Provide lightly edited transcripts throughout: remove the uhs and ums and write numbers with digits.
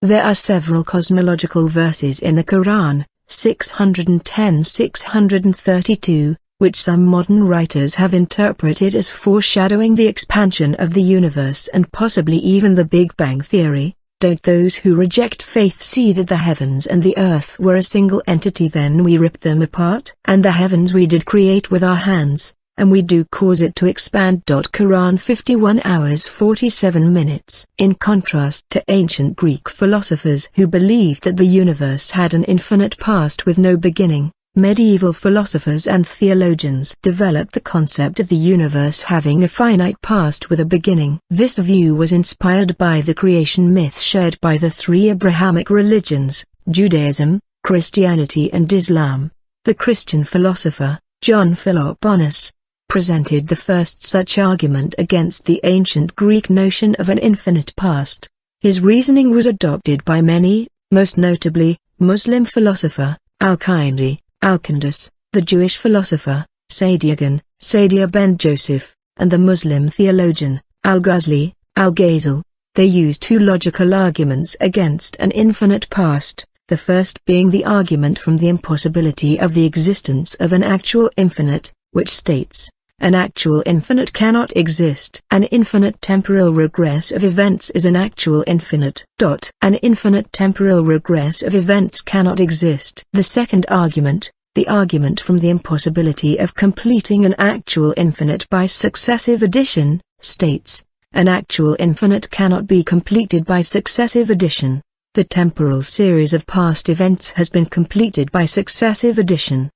There are several cosmological verses in the Quran, 610-632, which some modern writers have interpreted as foreshadowing the expansion of the universe and possibly even the Big Bang Theory. Don't those who reject faith see that the heavens and the earth were a single entity, then we ripped them apart? And the heavens we did create with our hands, and we do cause it to expand. Quran 51 hours 47 minutes. In contrast to ancient Greek philosophers who believed that the universe had an infinite past with no beginning, medieval philosophers and theologians developed the concept of the universe having a finite past with a beginning. This view was inspired by the creation myth shared by the three Abrahamic religions, Judaism, Christianity and Islam. The Christian philosopher, John Philoponus, presented the first such argument against the ancient Greek notion of an infinite past. His reasoning was adopted by many, most notably, Muslim philosopher, Al-Kindi, Alkindus, the Jewish philosopher, Saadia Gaon, Saadia ben Joseph, and the Muslim theologian, Al-Ghazali, Algazel. They used two logical arguments against an infinite past, the first being the argument from the impossibility of the existence of an actual infinite, which states, an actual infinite cannot exist. An infinite temporal regress of events is an actual infinite. An infinite temporal regress of events cannot exist. The second argument, the argument from the impossibility of completing an actual infinite by successive addition, states, an actual infinite cannot be completed by successive addition. The temporal series of past events has been completed by successive addition.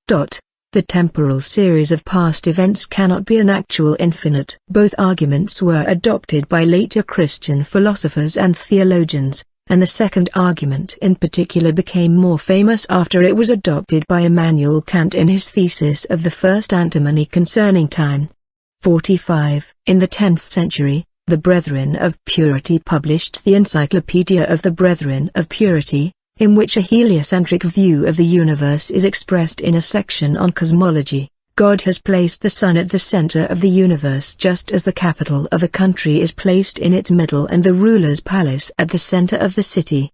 The temporal series of past events cannot be an actual infinite. Both arguments were adopted by later Christian philosophers and theologians, and the second argument in particular became more famous after it was adopted by Immanuel Kant in his thesis of the first antinomy concerning time. 45. In the 10th century, the Brethren of Purity published the Encyclopedia of the Brethren of Purity, in which a heliocentric view of the universe is expressed in a section on cosmology. God has placed the sun at the center of the universe just as the capital of a country is placed in its middle and the ruler's palace at the center of the city.